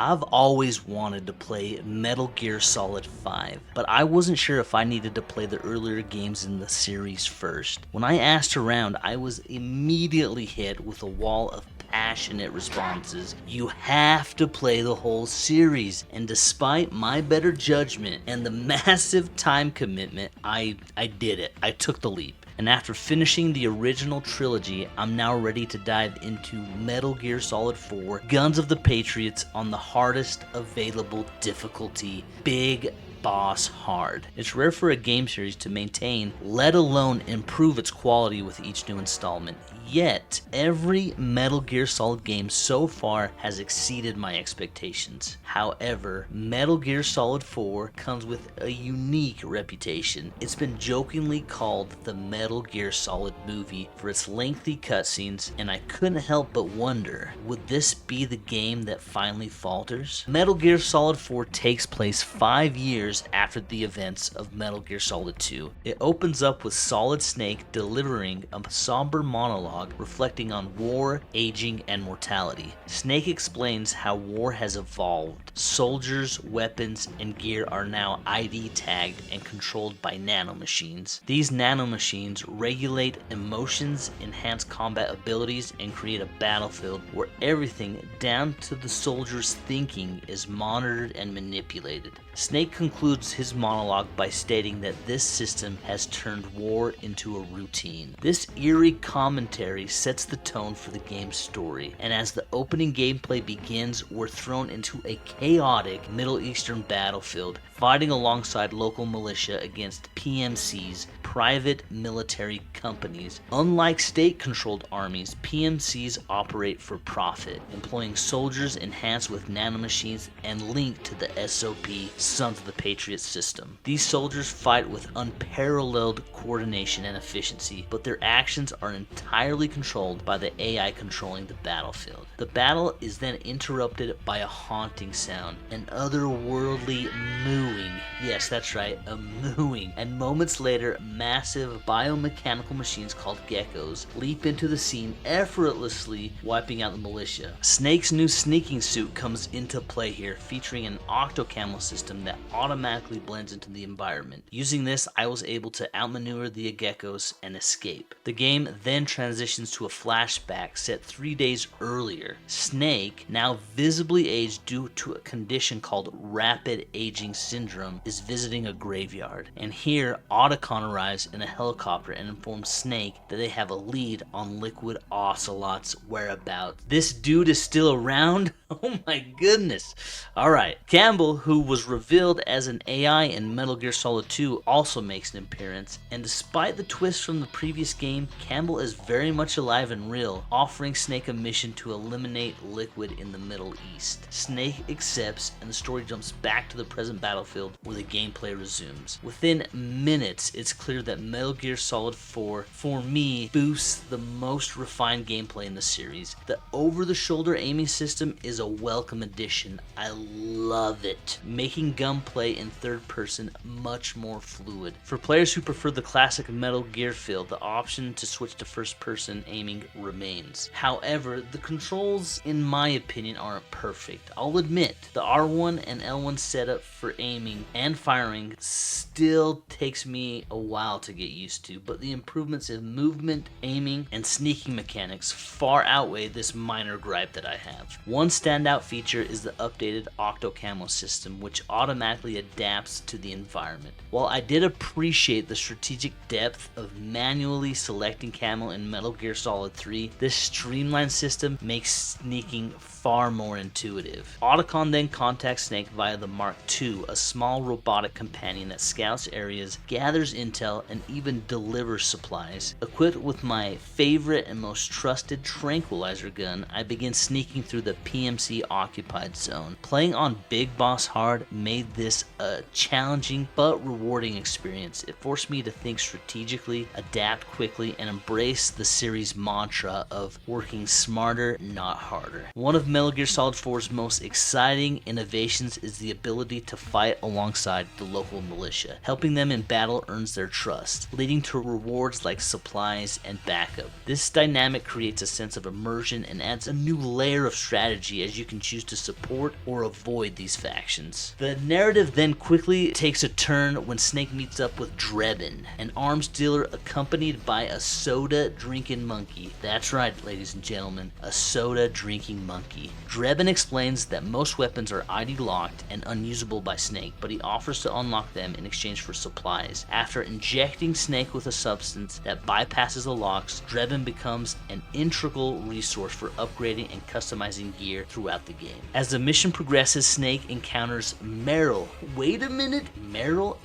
I've always wanted to play Metal Gear Solid 5, but I wasn't sure if I needed to play the earlier games in the series first. When I asked around, I was immediately hit with a wall of passionate responses. You have to play the whole series, and despite my better judgment and the massive time commitment, I did it. I took the leap. And after finishing the original trilogy, I'm now ready to dive into Metal Gear Solid 4 Guns of the Patriots on the hardest available difficulty, Big Boss Hard. It's rare for a game series to maintain, let alone improve its quality with each new installment. Yet, every Metal Gear Solid game so far has exceeded my expectations. However, Metal Gear Solid 4 comes with a unique reputation. It's been jokingly called the Metal Gear Solid movie for its lengthy cutscenes, and I couldn't help but wonder, would this be the game that finally falters? Metal Gear Solid 4 takes place 5 years after the events of Metal Gear Solid 2. It opens up with Solid Snake delivering a somber monologue reflecting on war, aging, and mortality. Snake explains how war has evolved. Soldiers, weapons, and gear are now ID tagged and controlled by nanomachines. These nanomachines regulate emotions, enhance combat abilities, and create a battlefield where everything, down to the soldier's thinking, is monitored and manipulated. Snake concludes his monologue by stating that this system has turned war into a routine. This eerie commentary sets the tone for the game's story, and as the opening gameplay begins, we're thrown into a chaotic Middle Eastern battlefield, fighting alongside local militia against PMCs, private military companies. Unlike state-controlled armies, PMCs operate for profit, employing soldiers enhanced with nanomachines and linked to the SOP Sons of the Patriots system. These soldiers fight with unparalleled coordination and efficiency, but their actions are entirely controlled by the AI controlling the battlefield. The battle is then interrupted by a haunting sound, an otherworldly mooing. Yes, that's right, a mooing. And moments later, massive biomechanical machines called geckos leap into the scene, effortlessly wiping out the militia. Snake's new sneaking suit comes into play here, featuring an octocamo system that automatically blends into the environment. Using this, I was able to outmaneuver the geckos and escape. The game then transitions to a flashback set 3 days earlier. Snake, now visibly aged due to a condition called rapid aging syndrome, is visiting a graveyard. And here, Otacon arrives in a helicopter and informs Snake that they have a lead on Liquid Ocelot's whereabouts. This dude is still around? Oh my goodness. Alright, Campbell, who was revealed as an AI in Metal Gear Solid 2, also makes an appearance, and despite the twist from the previous game, Campbell is very much alive and real, offering Snake a mission to eliminate Liquid in the Middle East. Snake accepts, and the story jumps back to the present battlefield where the gameplay resumes. Within minutes, it's clear that Metal Gear Solid 4, for me, boosts the most refined gameplay in the series. The over-the-shoulder aiming system is a welcome addition. I love it, making gunplay in third person much more fluid. For players who prefer the classic Metal Gear feel, the option to switch to first person aiming remains. However, the controls, in my opinion, aren't perfect. I'll admit, the R1 and L1 setup for aiming and firing still takes me a while to get used to, but the improvements in movement, aiming, and sneaking mechanics far outweigh this minor gripe that I have. One standout feature is the updated Octocamo system, which automatically adapts to the environment. While I did appreciate the strategic depth of manually selecting camo in Metal Gear Solid 3, this streamlined system makes sneaking far more intuitive. Otacon then contacts Snake via the Mark II, a small robotic companion that scouts areas, gathers intel, and even delivers supplies. Equipped with my favorite and most trusted tranquilizer gun, I begin sneaking through the PMC occupied zone. Playing on Big Boss Hard made this a challenging but rewarding experience. It forced me to think strategically, adapt quickly, and embrace the series' mantra of working smarter, not harder. One of Metal Gear Solid 4's most exciting innovations is the ability to fight alongside the local militia. Helping them in battle earns their trust, leading to rewards like supplies and backup. This dynamic creates a sense of immersion and adds a new layer of strategy as you can choose to support or avoid these factions. The narrative then quickly takes a turn when Snake meets up with Drebin, an arms dealer accompanied by a soda-drinking monkey. That's right, ladies and gentlemen, a soda-drinking monkey. Drebin explains that most weapons are ID locked and unusable by Snake, but he offers to unlock them in exchange for supplies. After injecting Snake with a substance that bypasses the locks, Drebin becomes an integral resource for upgrading and customizing gear throughout the game. As the mission progresses, Snake encounters Meryl. Wait a minute, Meryl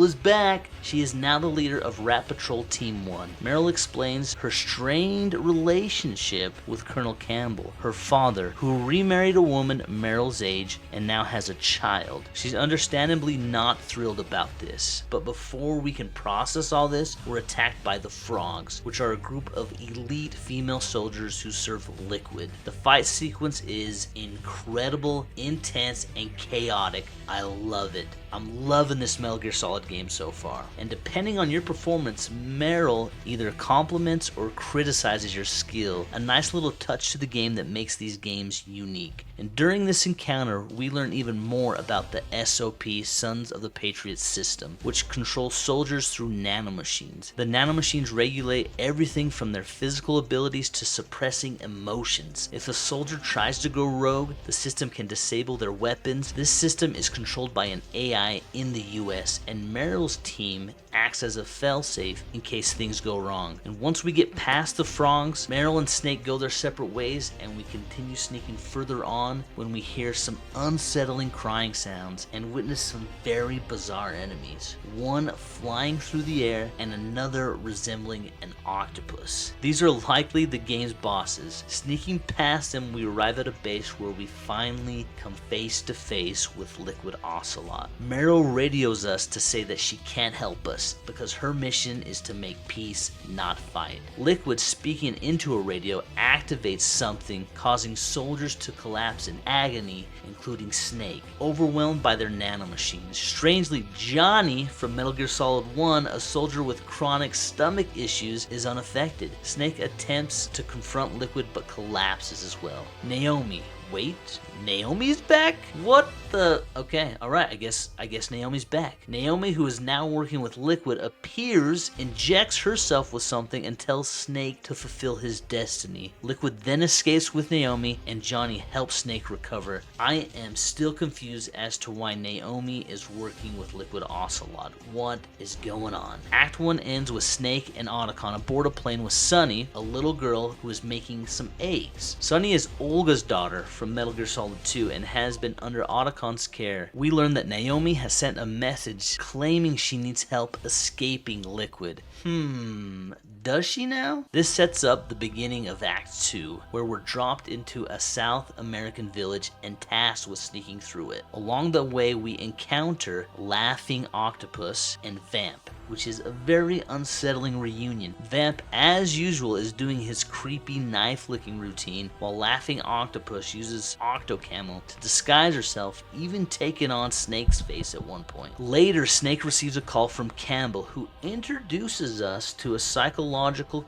is back. She is now the leader of Rat Patrol Team 1. Meryl explains her strained relationship with Colonel Campbell, her father, who remarried a woman Meryl's age and now has a child. She's understandably not thrilled about this, but before we can process all this, we're attacked by the Frogs, which are a group of elite female soldiers who serve Liquid. The fight sequence is incredible, intense, and chaotic. I love it. I'm loving this Metal Gear Solid game so far. And depending on your performance, Meryl either compliments or criticizes your skill. A nice little touch to the game that makes these games unique. And during this encounter, we learn even more about the SOP, Sons of the Patriots system, which controls soldiers through nanomachines. The nanomachines regulate everything from their physical abilities to suppressing emotions. If a soldier tries to go rogue, the system can disable their weapons. This system is controlled by an AI in the US, and Meryl's team acts as a failsafe in case things go wrong. And once we get past the Frogs, Meryl and Snake go their separate ways, and we continue sneaking further on when we hear some unsettling crying sounds and witness some very bizarre enemies. One flying through the air and another resembling an octopus. These are likely the game's bosses. Sneaking past them, we arrive at a base where we finally come face to face with Liquid Ocelot. Meryl radios us to say that she can't help us because her mission is to make peace, not fight. Liquid, speaking into a radio, activates something, causing soldiers to collapse in agony, including Snake, overwhelmed by their nanomachines. Strangely, Johnny from Metal Gear Solid 1, a soldier with chronic stomach issues, is unaffected. Snake attempts to confront Liquid but collapses as well. Naomi. Wait, Naomi's back? What the? Okay, alright, I guess Naomi's back. Naomi, who is now working with Liquid, appears, injects herself with something, and tells Snake to fulfill his destiny. Liquid then escapes with Naomi, and Johnny helps Snake recover. I am still confused as to why Naomi is working with Liquid Ocelot. What is going on? Act 1 ends with Snake and Otacon aboard a plane with Sunny, a little girl who is making some eggs. Sunny is Olga's daughter from Metal Gear Solid 2 and has been under Otacon's care. We learn that Naomi has sent a message claiming she needs help escaping Liquid. Does she now? This sets up the beginning of Act 2, where we're dropped into a South American village and tasked with sneaking through it. Along the way, we encounter Laughing Octopus and Vamp, which is a very unsettling reunion. Vamp, as usual, is doing his creepy knife-licking routine, while Laughing Octopus uses Octocamo to disguise herself, even taking on Snake's face at one point. Later, Snake receives a call from Campbell, who introduces us to a psychological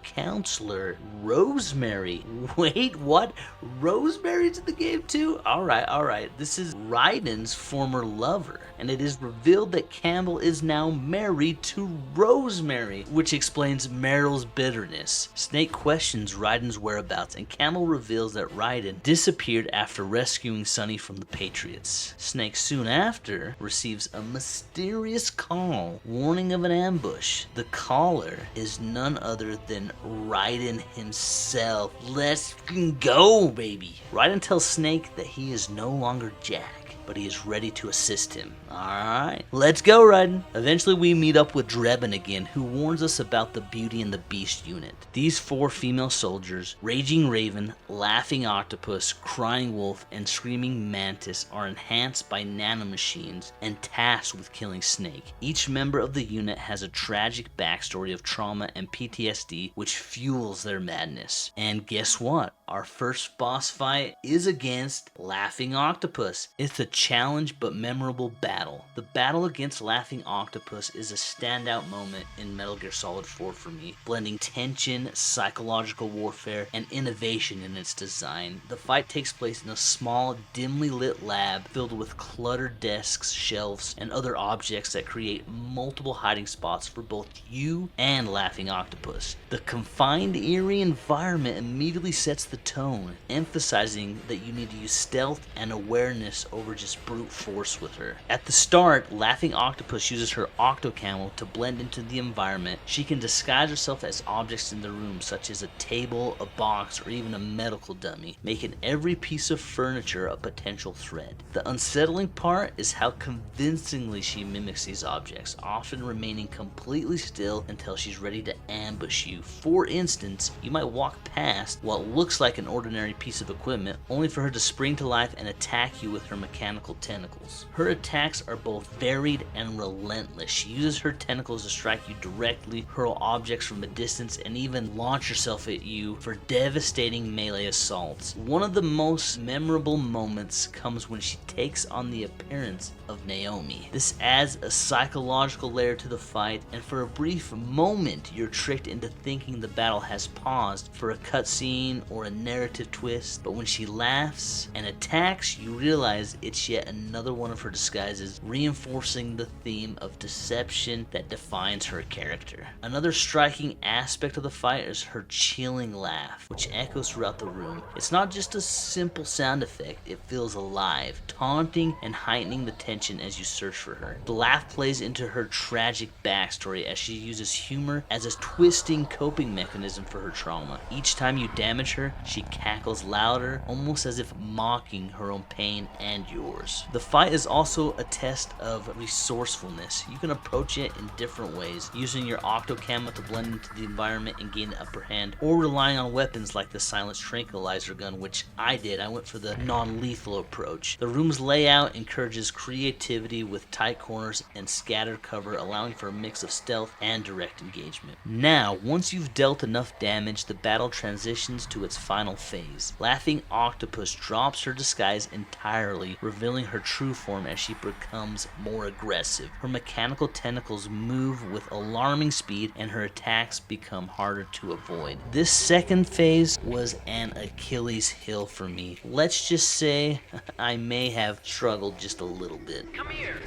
counselor, Rosemary. Wait, what? Rosemary's in the game too? Alright. This is Raiden's former lover, and it is revealed that Campbell is now married to Rosemary, which explains Meryl's bitterness. Snake questions Raiden's whereabouts, and Campbell reveals that Raiden disappeared after rescuing Sunny from the Patriots. Snake soon after receives a mysterious call warning of an ambush. The caller is none other than Raiden himself. Let's go, baby. Raiden tells Snake that he is no longer Jack, but he is ready to assist him. Alright, let's go, Raiden. Eventually we meet up with Drebin again, who warns us about the Beauty and the Beast unit. These 4 female soldiers, Raging Raven, Laughing Octopus, Crying Wolf, and Screaming Mantis, are enhanced by nanomachines and tasked with killing Snake. Each member of the unit has a tragic backstory of trauma and PTSD which fuels their madness. And guess what? Our first boss fight is against Laughing Octopus. It's a challenge but memorable battle. The battle against Laughing Octopus is a standout moment in Metal Gear Solid 4 for me, blending tension, psychological warfare, and innovation in its design. The fight takes place in a small, dimly lit lab filled with cluttered desks, shelves, and other objects that create multiple hiding spots for both you and Laughing Octopus. The confined, eerie environment immediately sets the tone, emphasizing that you need to use stealth and awareness over just brute force with her. At the start, Laughing Octopus uses her octocamo to blend into the environment. She can disguise herself as objects in the room, such as a table, a box, or even a medical dummy, making every piece of furniture a potential threat. The unsettling part is how convincingly she mimics these objects, often remaining completely still until she's ready to ambush you. For instance, you might walk past what looks like an ordinary piece of equipment, only for her to spring to life and attack you with her mechanical tentacles. Her attacks are both varied and relentless. She uses her tentacles to strike you directly, hurl objects from a distance, and even launch herself at you for devastating melee assaults. One of the most memorable moments comes when she takes on the appearance of Naomi. This adds a psychological layer to the fight, and for a brief moment you're tricked into thinking the battle has paused for a cutscene or a narrative twist, but when she laughs and attacks, you realize it's yet another one of her disguises, reinforcing the theme of deception that defines her character. Another striking aspect of the fight is her chilling laugh, which echoes throughout the room. It's not just a simple sound effect, it feels alive, taunting and heightening the tension as you search for her. The laugh plays into her tragic backstory as she uses humor as a twisting coping mechanism for her trauma. Each time you damage her, she cackles louder, almost as if mocking her own pain and yours. The fight is also a test of resourcefulness. You can approach it in different ways, using your octocamo to blend into the environment and gain the upper hand, or relying on weapons like the silenced tranquilizer gun, which I did. I went for the non-lethal approach. The room's layout encourages creativity with tight corners and scattered cover, allowing for a mix of stealth and direct engagement. Now, once you've dealt enough damage, the battle transitions to its final phase. Laughing Octopus drops her disguise entirely, revealing her true form as she becomes more aggressive. Her mechanical tentacles move with alarming speed, and her attacks become harder to avoid. This second phase was an Achilles heel for me. Let's just say I may have struggled just a little bit. Come here.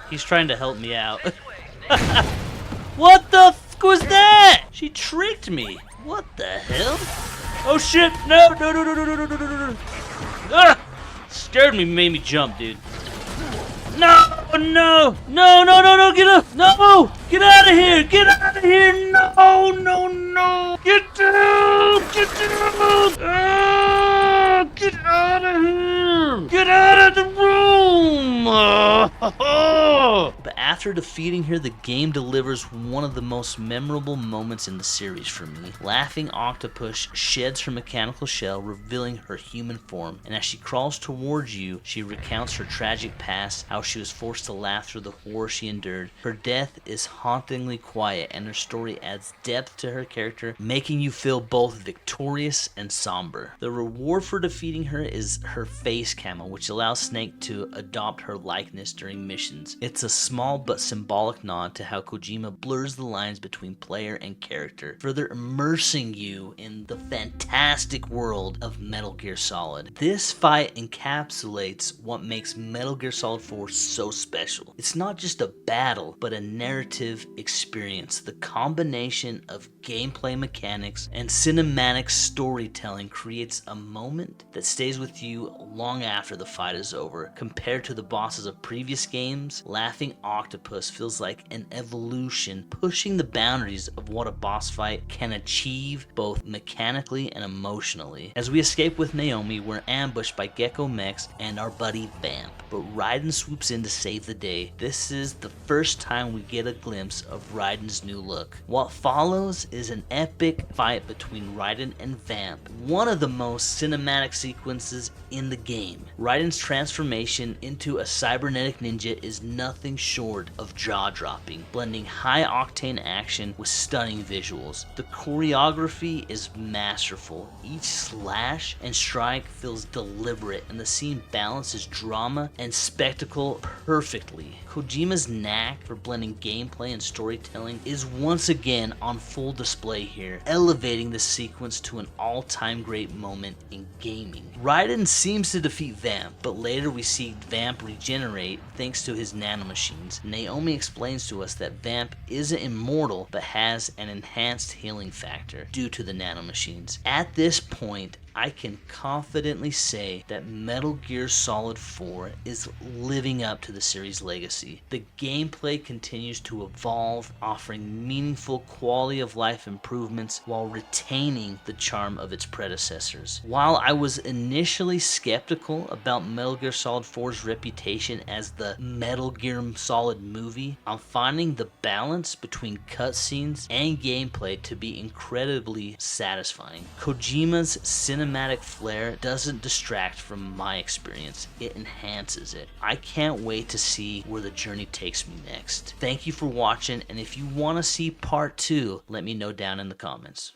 He's trying to help me out. What the f*** was that? She tricked me. What the hell? Oh shit! No! No! No! No! No! No! No! No! No! Ah! Scared me, made me jump, dude. No! No! No! No! No! No! Get up! No! Get out of here! Get out of here! No! No! No! Get down! Get down! Ah! Get out of here! Get out of the room! But after defeating her, the game delivers one of the most memorable moments in the series for me. Laughing Octopus sheds her mechanical shell, revealing her human form, and as she crawls towards you, she recounts her tragic past, how she was forced to laugh through the horror she endured. Her death is hauntingly quiet, and her story adds depth to her character, making you feel both victorious and somber. The reward for defeating her is her face camo, which allows Snake to adopt her likeness during missions. It's a small but symbolic nod to how Kojima blurs the lines between player and character, further immersing you in the fantastic world of Metal Gear Solid. This fight encapsulates what makes Metal Gear Solid 4 so special. It's not just a battle, but a narrative experience. The combination of gameplay mechanics and cinematic storytelling creates a moment that stays with you long after the fight is over. Compared to the bosses of previous games, Laughing Octopus Octopus feels like an evolution, pushing the boundaries of what a boss fight can achieve both mechanically and emotionally. As we escape with Naomi, we're ambushed by Gecko Mechs and our buddy Vamp, but Raiden swoops in to save the day. This is the first time we get a glimpse of Raiden's new look. What follows is an epic fight between Raiden and Vamp, one of the most cinematic sequences in the game. Raiden's transformation into a cybernetic ninja is nothing short of jaw-dropping, blending high-octane action with stunning visuals. The choreography is masterful. Each slash and strike feels deliberate, and the scene balances drama and spectacle perfectly. Kojima's knack for blending gameplay and storytelling is once again on full display here, elevating the sequence to an all-time great moment in gaming. Raiden seems to defeat Vamp, but later we see Vamp regenerate thanks to his nanomachines. Naomi explains to us that Vamp isn't immortal, but has an enhanced healing factor due to the nanomachines. At this point, I can confidently say that Metal Gear Solid 4 is living up to the series' legacy. The gameplay continues to evolve, offering meaningful quality of life improvements while retaining the charm of its predecessors. While I was initially skeptical about Metal Gear Solid 4's reputation as the Metal Gear Solid movie, I'm finding the balance between cutscenes and gameplay to be incredibly satisfying. Kojima's cinematic flair doesn't distract from my experience, it enhances it. I can't wait to see where the journey takes me next. Thank you for watching, and if you want to see part 2, let me know down in the comments.